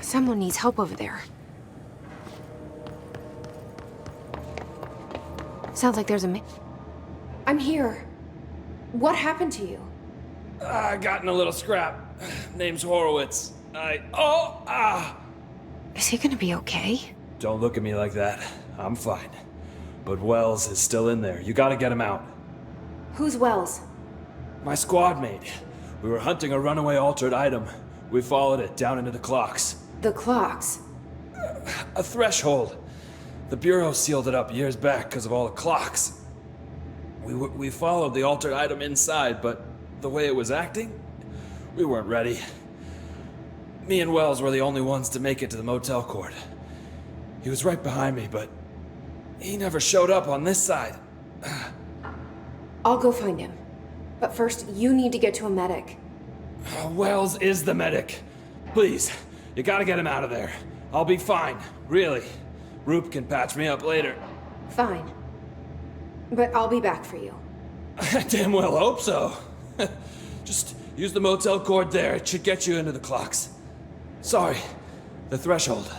Someone needs help over there. Sounds like there's a I'm here. What happened to you? I got in a little scrap. Name's Horowitz. Is he gonna be okay? Don't look at me like that. I'm fine. But Wells is still in there. You gotta get him out. Who's Wells? My squad mate. We were hunting a runaway altered item. We followed it down into the clocks. The clocks. A threshold. The Bureau sealed it up years back because of all the clocks. We followed the altered item inside, but the way it was acting, we weren't ready. Me and Wells were the only ones to make it to the motel court. He was right behind me, but he never showed up on this side. I'll go find him. But first, you need to get to a medic. Wells is the medic. Please, you gotta get him out of there. I'll be fine, really. Roop can patch me up later. Fine. But I'll be back for you. I damn well hope so. Just use the motel cord there. It should get you into the clocks. Sorry, the threshold.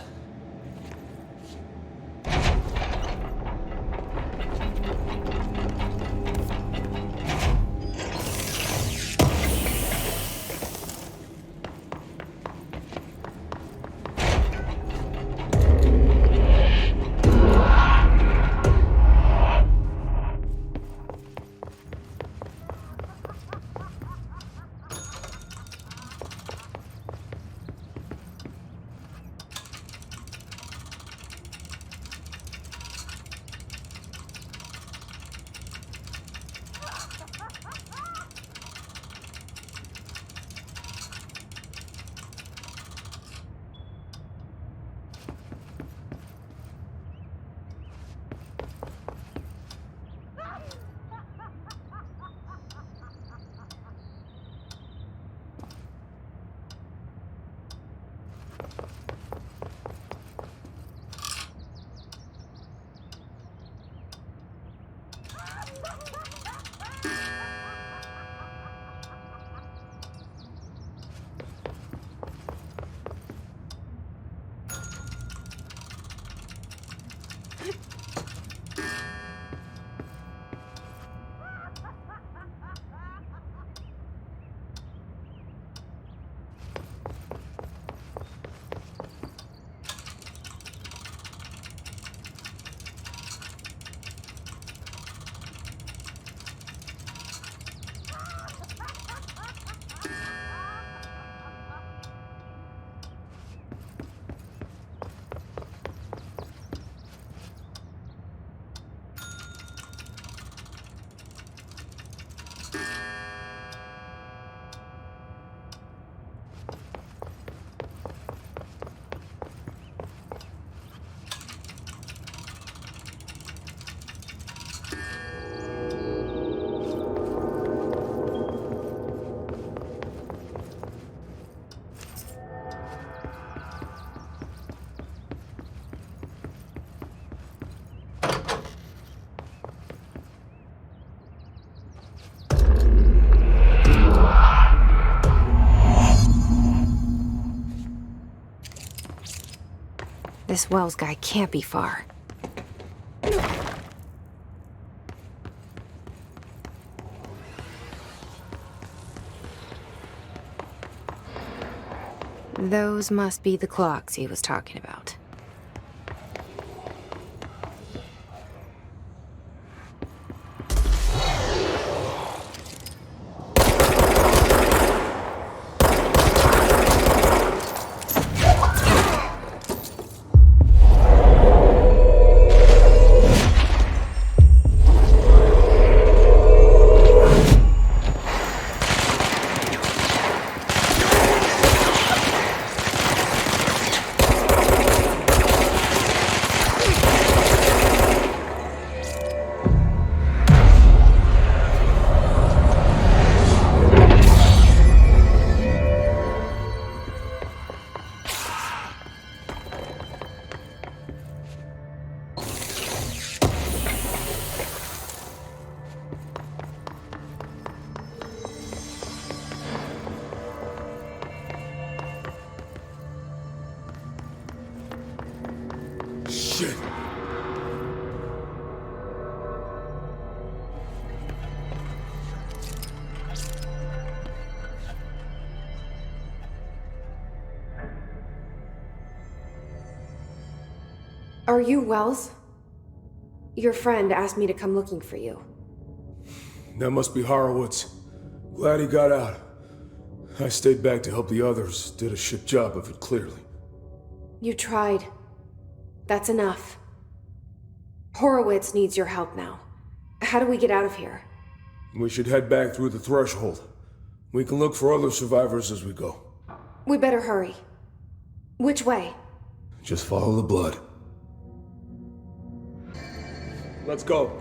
This Wells guy can't be far. Those must be the clocks he was talking about. Shit. Are you Wells? Your friend asked me to come looking for you. That must be Horowitz. Glad he got out. I stayed back to help the others. Did a shit job of it, clearly. You tried. That's enough. Horowitz needs your help now. How do we get out of here? We should head back through the threshold. We can look for other survivors as we go. We better hurry. Which way? Just follow the blood. Let's go.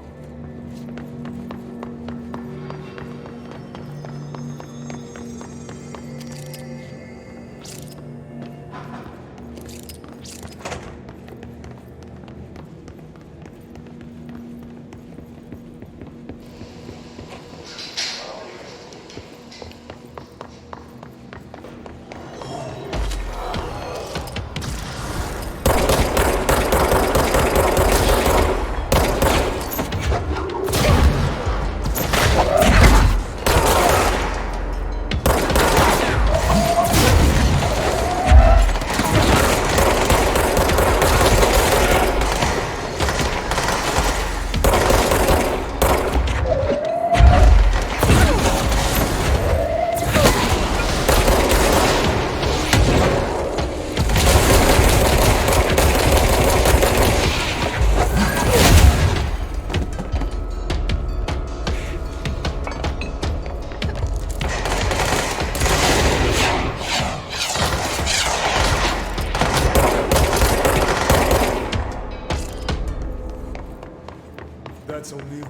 That's O'Neill.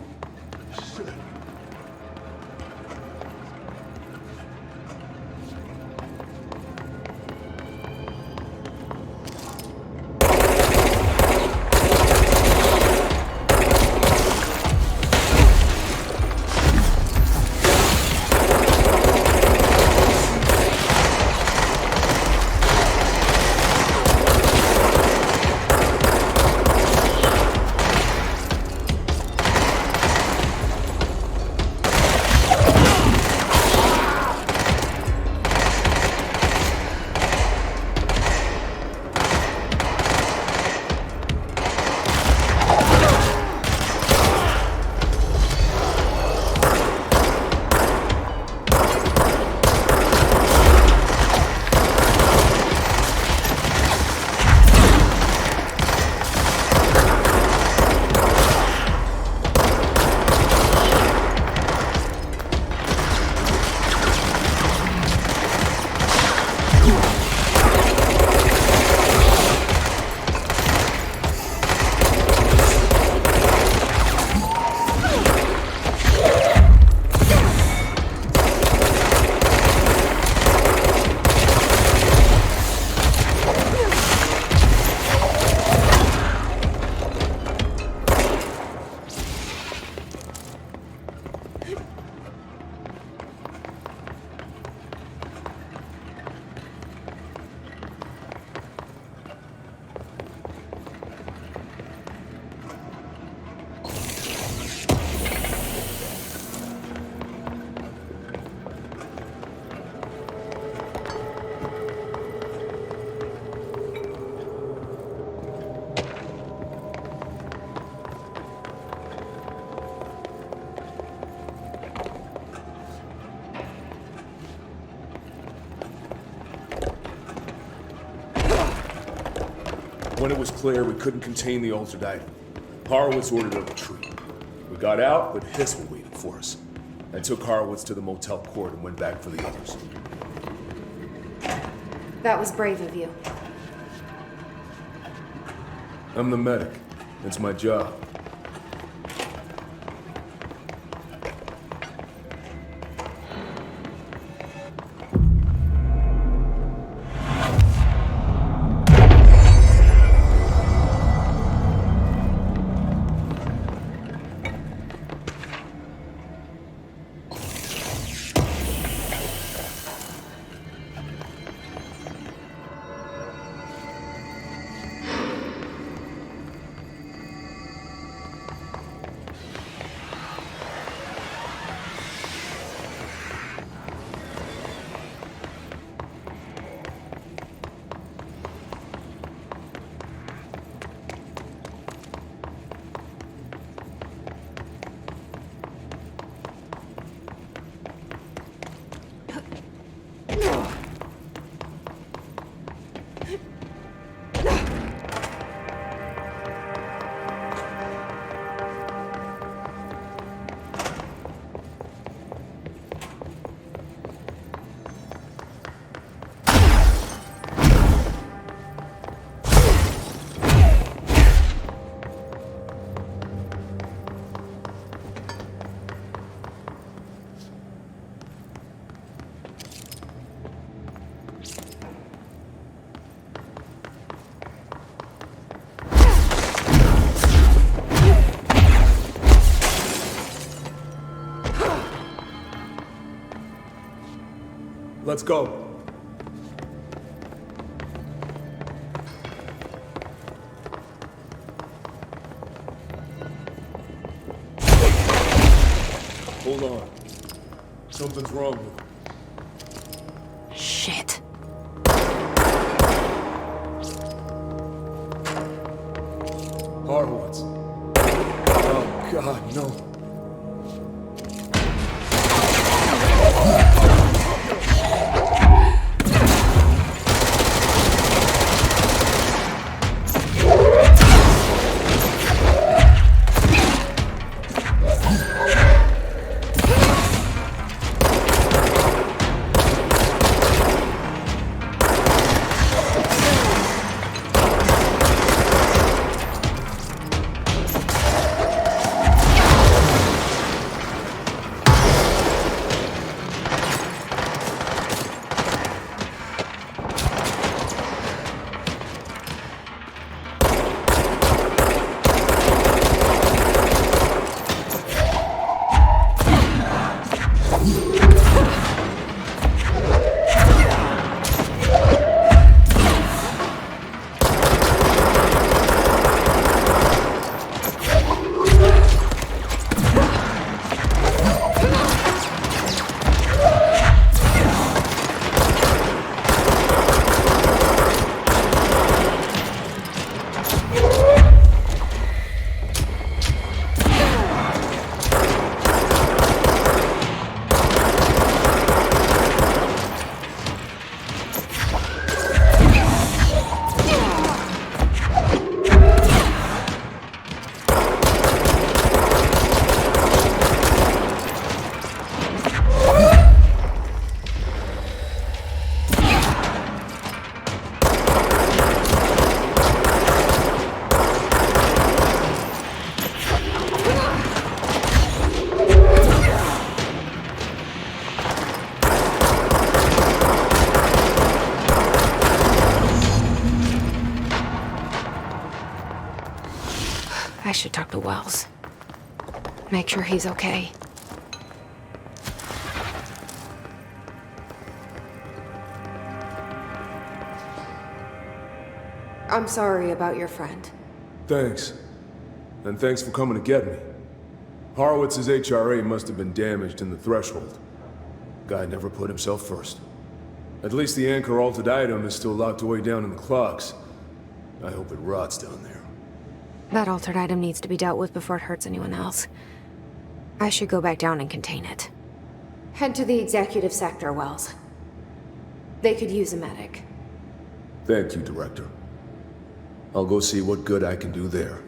Shit. When it was clear we couldn't contain the altered item, Horowitz ordered a retreat. We got out, but Hiss were waiting for us. I took Horowitz to the motel court and went back for the others. That was brave of you. I'm the medic. It's my job. Let's go. Hold on. Something's wrong with him. Shit. Horowitz. Oh, God, no. I should talk to Wells. Make sure he's okay. I'm sorry about your friend. Thanks. And thanks for coming to get me. Horowitz's HRA must have been damaged in the threshold. Guy never put himself first. At least the anchor altered item is still locked away down in the clocks. I hope it rots down there. That altered item needs to be dealt with before it hurts anyone else. I should go back down and contain it. Head to the executive sector, Wells. They could use a medic. Thank you, Director. I'll go see what good I can do there.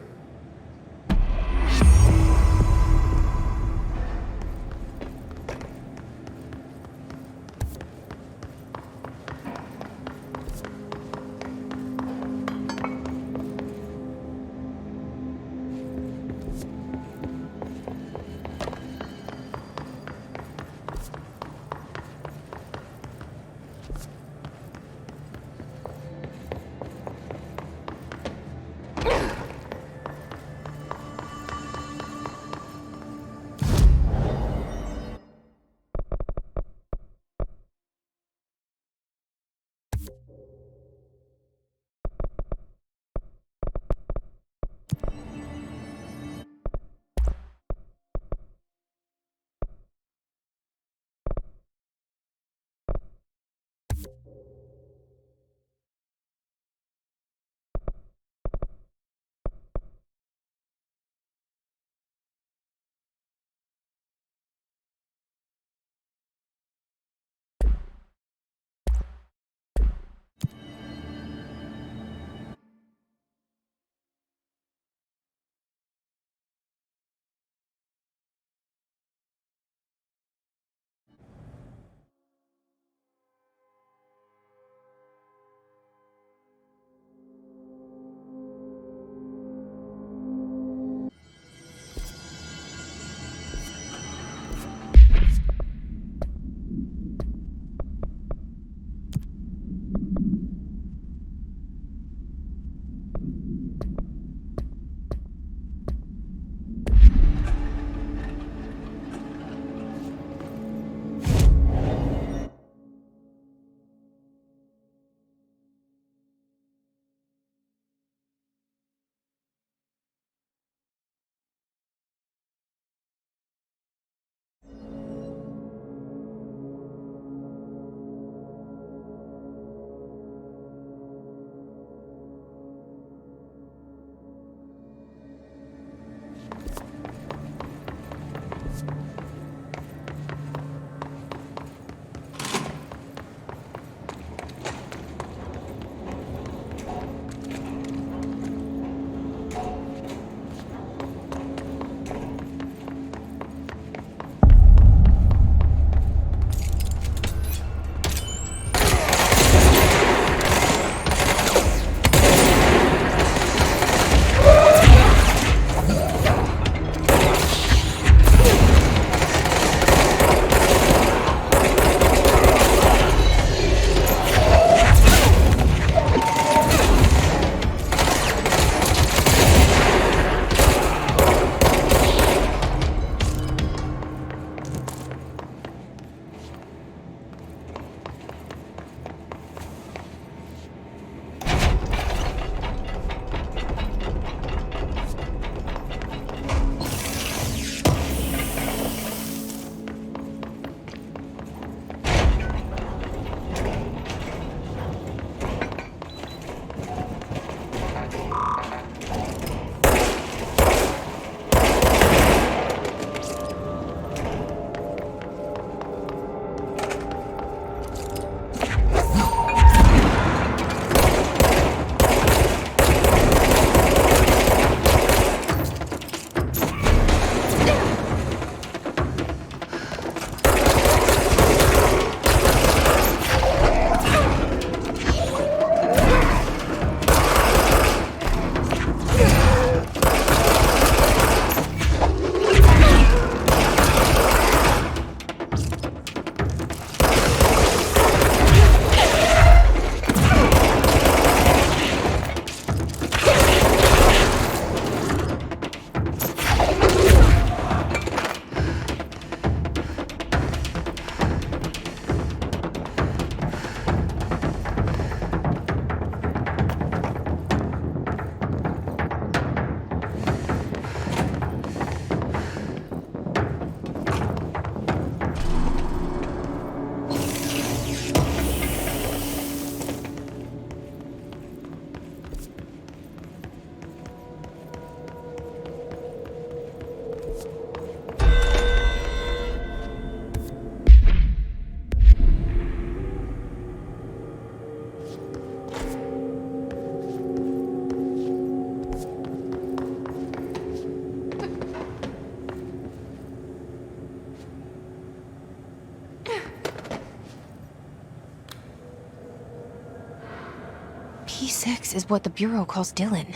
P6 is what the Bureau calls Dylan.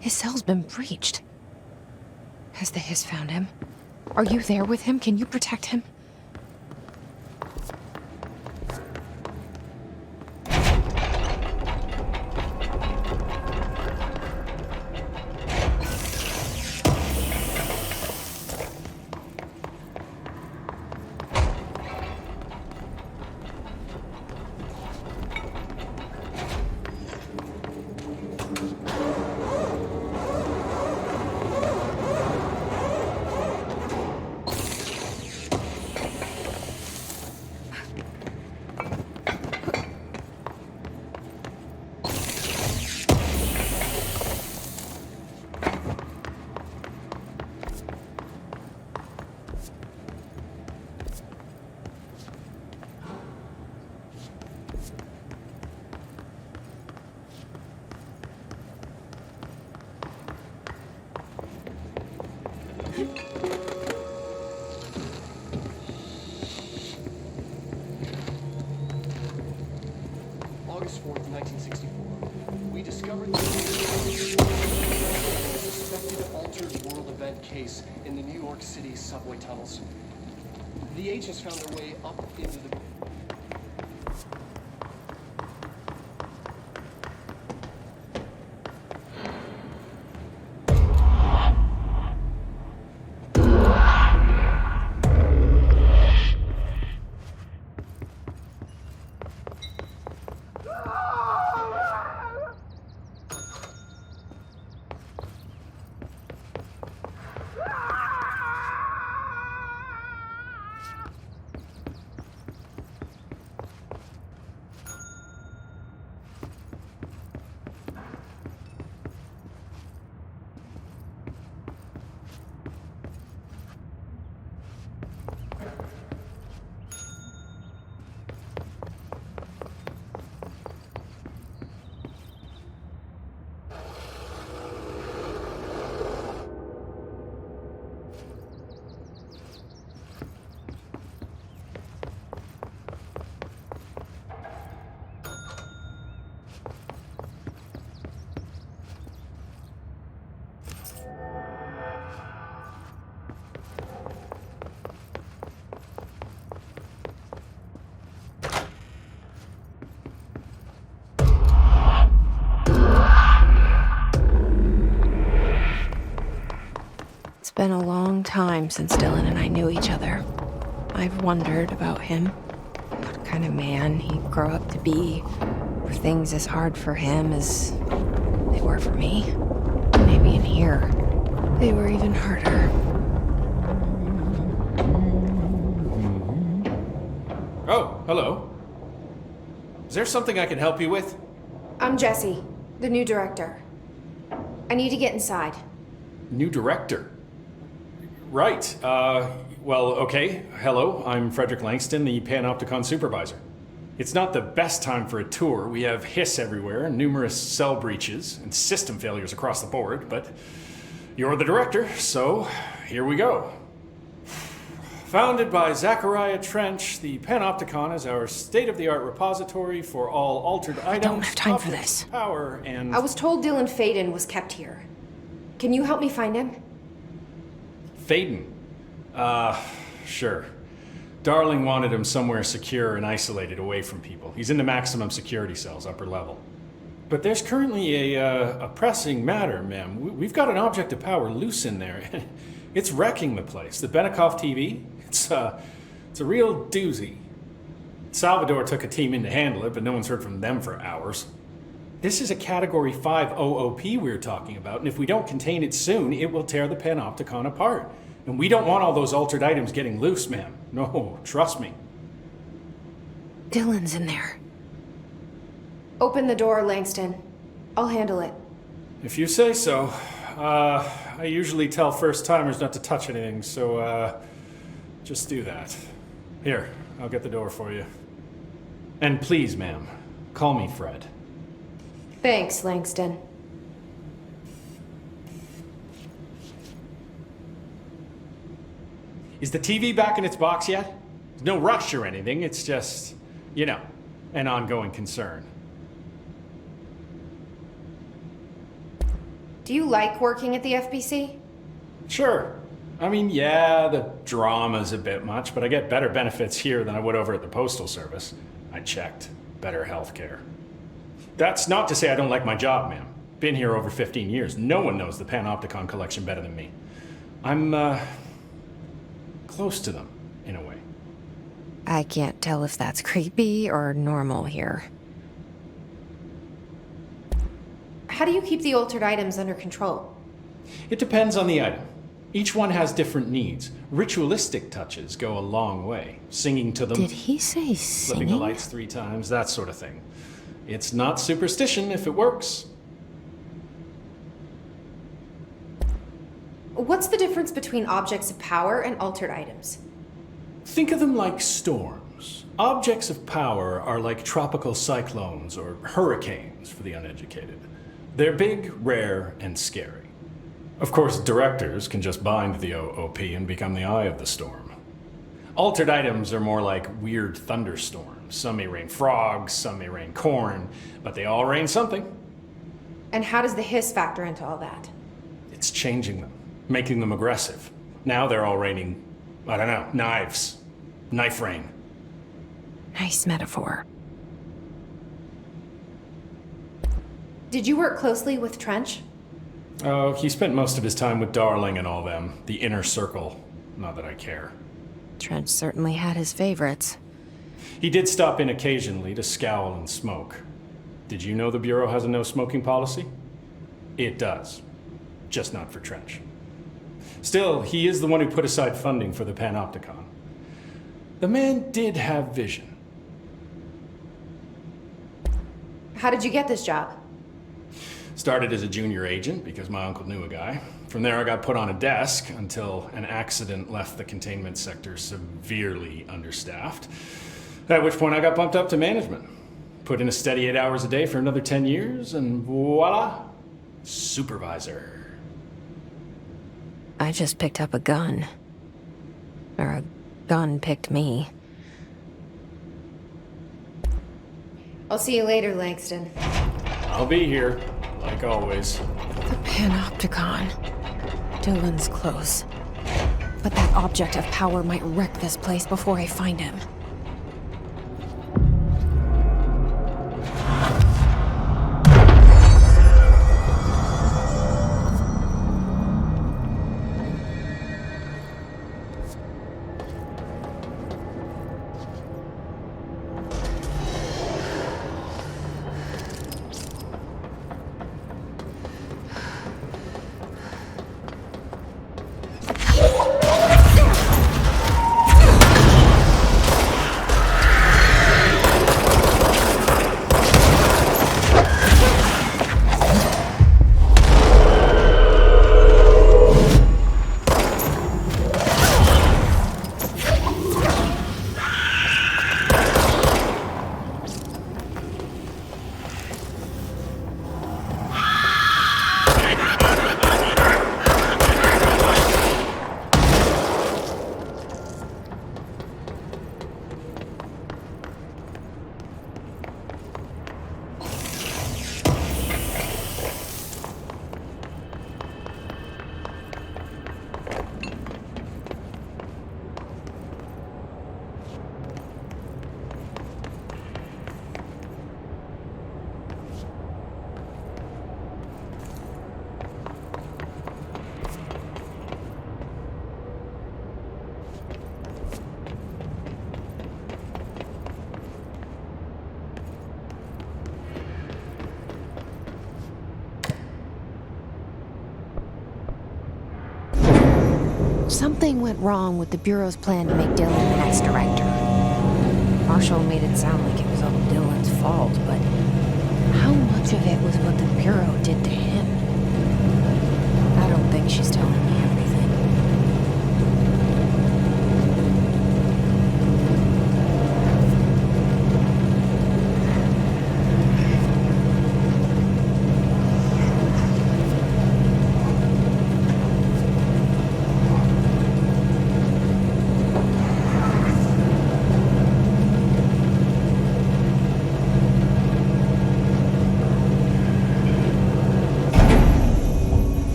His cell's been breached. Has the Hiss found him? Are you there with him? Can you protect him? August 4th, 1964. We discovered the suspected altered world event case in the New York City subway tunnels. The H has found their way up into the... It's been a long time since Dylan and I knew each other. I've wondered about him. What kind of man he'd grow up to be. Were things as hard for him as they were for me? Maybe in here, they were even harder. Oh, hello. Is there something I can help you with? I'm Jessie, the new director. I need to get inside. New director? Right. Well, okay. Hello, I'm Frederick Langston, the Panopticon supervisor. It's not the best time for a tour. We have Hiss everywhere, numerous cell breaches, and system failures across the board, but you're the director, so here we go. Founded by Zachariah Trench, the Panopticon is our state-of-the-art repository for all altered items. don't have time for objects this. of Power and... I was told Dylan Faden was kept here. Can you help me find him? Faden. Sure. Darling wanted him somewhere secure and isolated away from people. He's in the maximum security cells, upper level. But there's currently a pressing matter, ma'am. We've got an object of power loose in there. It's wrecking the place. The Benikoff TV, it's a real doozy. Salvador took a team in to handle it, but no one's heard from them for hours. This is a Category 5 OOP we're talking about, and if we don't contain it soon, it will tear the Panopticon apart. And we don't want all those altered items getting loose, ma'am. No, trust me. Dylan's in there. Open the door, Langston. I'll handle it. If you say so. I usually tell first-timers not to touch anything, so, just do that. Here, I'll get the door for you. And please, ma'am, call me Fred. Thanks, Langston. Is the TV back in its box yet? There's no rush or anything, it's just, you know, an ongoing concern. Do you like working at the FBC? Sure. I mean, yeah, the drama's a bit much, but I get better benefits here than I would over at the Postal Service. I checked. Better healthcare. That's not to say I don't like my job, ma'am. Been here over 15 years. No one knows the Panopticon collection better than me. I'm, close to them, in a way. I can't tell if that's creepy or normal here. How do you keep the altered items under control? It depends on the item. Each one has different needs. Ritualistic touches go a long way. Singing to them, Did he say flipping the singing? lights 3 times, that sort of thing. It's not superstition if it works. What's the difference between objects of power and altered items? Think of them like storms. Objects of power are like tropical cyclones or hurricanes for the uneducated. They're big, rare, and scary. Of course, directors can just bind the OOP and become the eye of the storm. Altered items are more like weird thunderstorms. Some may rain frogs, some may rain corn, but they all rain something. And how does the hiss factor into all that? It's changing them, making them aggressive. Now they're all raining, I don't know, knives. Knife rain. Nice metaphor. Did you work closely with Trench? Oh, he spent most of his time with Darling and all them. The inner circle. Not that I care. Trench certainly had his favorites. He did stop in occasionally to scowl and smoke. Did you know the Bureau has a no-smoking policy? It does. Just not for Trench. Still, he is the one who put aside funding for the Panopticon. The man did have vision. How did you get this job? Started as a junior agent because my uncle knew a guy. From there I got put on a desk until an accident left the containment sector severely understaffed. At which point I got bumped up to management. Put in a steady 8 hours a day for another 10 years and voila, supervisor. I just picked up a gun. Or a gun picked me. I'll see you later, Langston. I'll be here, like always. The Panopticon. Dylan's close. But that object of power might wreck this place before I find him. Something went wrong with the Bureau's plan to make Dylan the next director. Marshall made it sound like it was all Dylan's fault, but how much of it was what the Bureau did to him? I don't think she's telling me everything.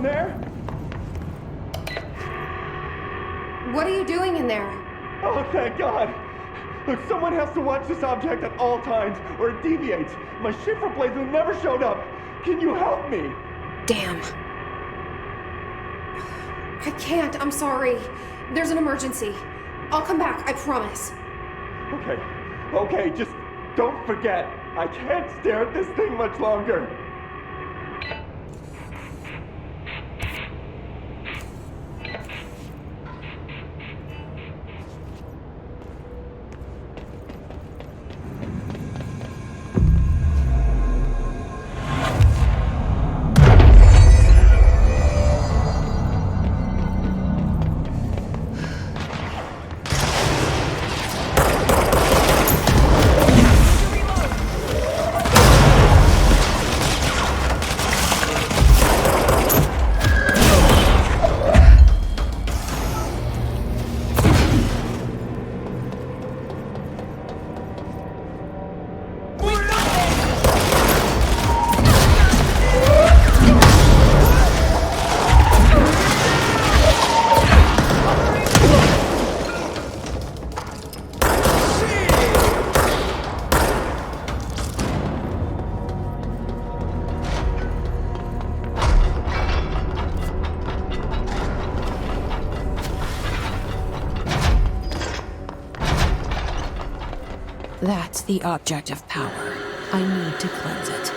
Anyone there? What are you doing in there? Oh, thank God! Look, someone has to watch this object at all times, or it deviates. My shifter blades have never showed up. Can you help me? Damn. I can't, I'm sorry. There's an emergency. I'll come back, I promise. Okay, just don't forget. I can't stare at this thing much longer. That's the object of power. I need to cleanse it.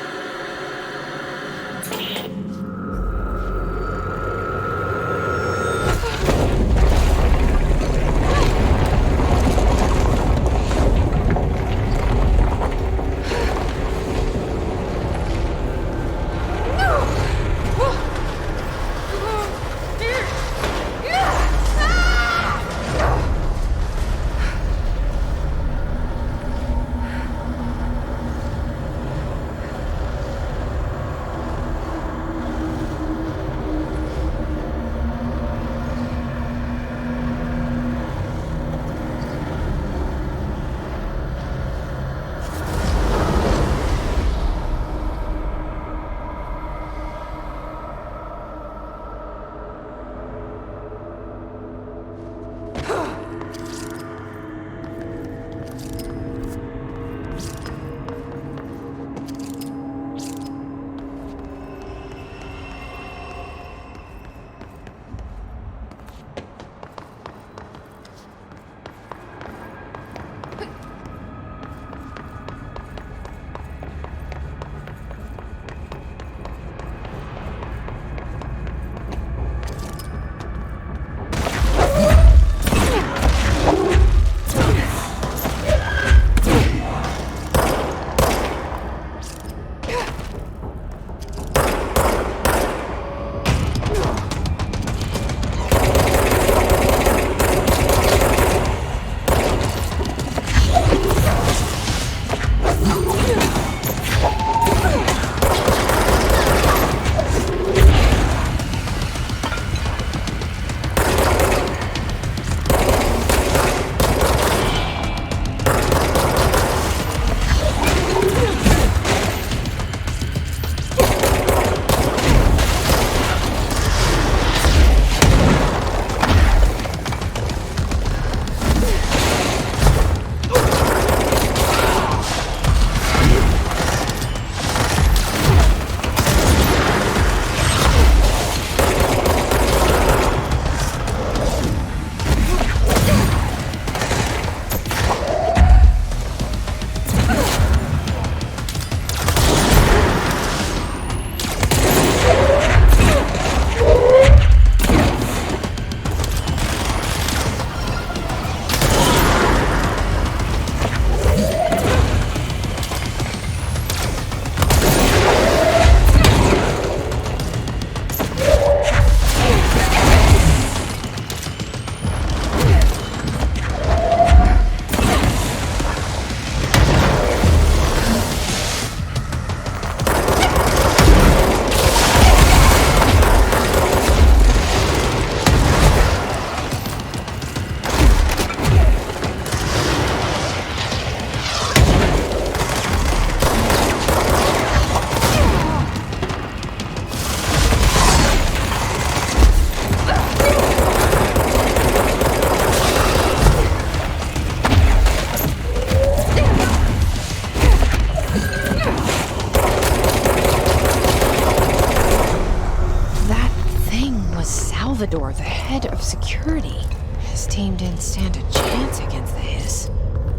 door, the head of security. His team didn't stand a chance against the Hiss.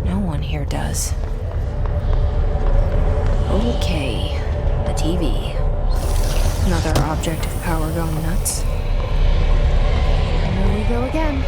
No one here does. Okay, the TV. Another object of power going nuts. Here we go again.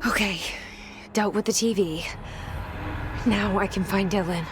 Okay, dealt with the TV. Now I can find Dylan.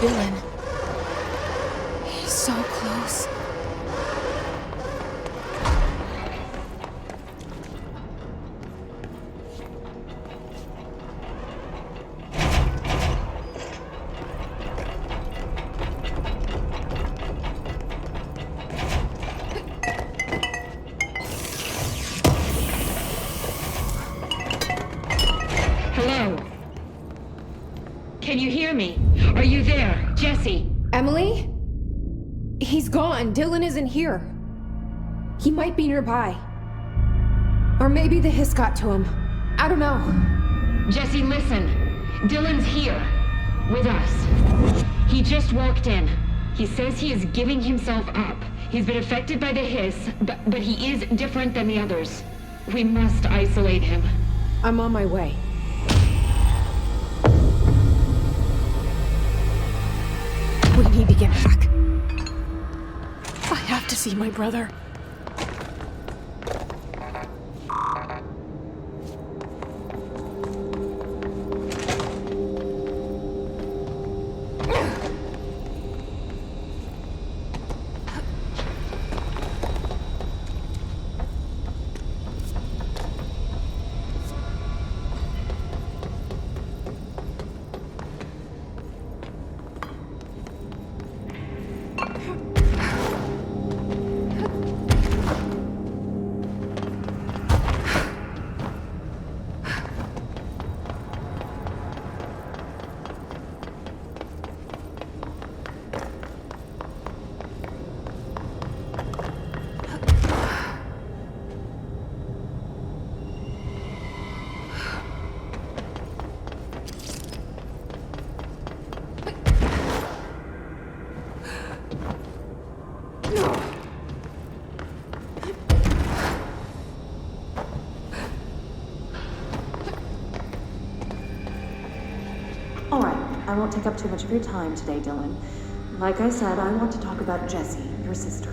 Dylan. He's so close. Hello? Can you hear me? Are you there, Jesse? Emily? He's gone. Dylan isn't here. He might be nearby. Or maybe the hiss got to him. I don't know. Jesse, listen. Dylan's here. With us. He just walked in. He says he is giving himself up. He's been affected by the hiss, but he is different than the others. We must isolate him. I'm on my way. We need to get back. I have to see my brother. All right, I won't take up too much of your time today, Dylan. Like I said, I want to talk about Jessie, your sister.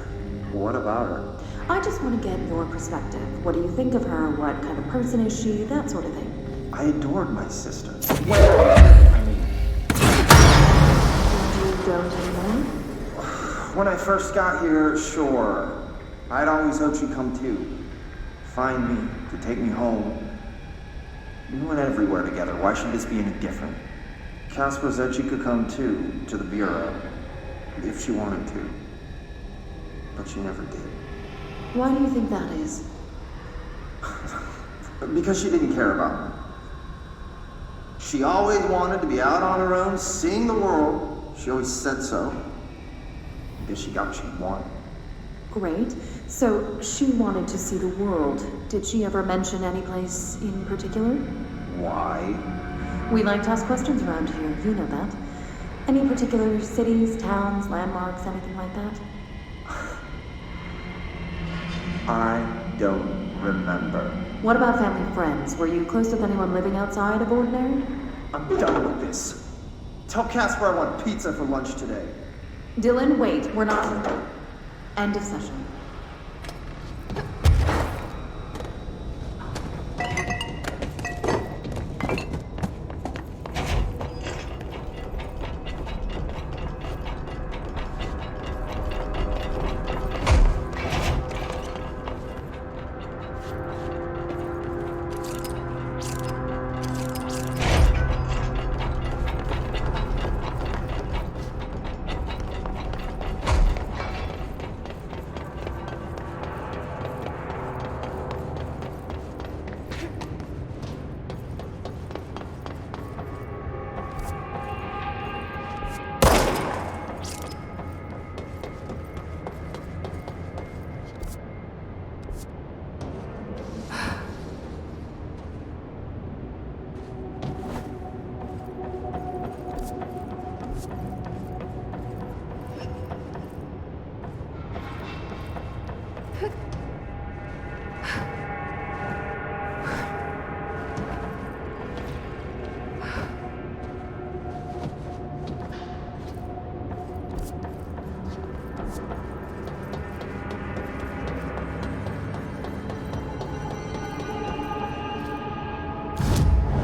What about her? I just want to get your perspective. What do you think of her? What kind of person is she? That sort of thing. I adored my sister. I mean, You don't anymore? when I first got here, sure. I'd always hoped she'd come too. Find me, to take me home. We went everywhere together. Why should this be any different? Casper said she could come too, to the Bureau, if she wanted to. But she never did. Why do you think that is? Because she didn't care about me. She always wanted to be out on her own, seeing the world. She always said so. I guess she got what she wanted. Great. So she wanted to see the world. Did she ever mention any place in particular? Why? We like to ask questions around here, you know that. Any particular cities, towns, landmarks, anything like that? I don't remember. What about family friends? Were you close with anyone living outside of Ordinary? I'm done with this. Tell Casper I want pizza for lunch today. Dylan, wait, we're not... End of session.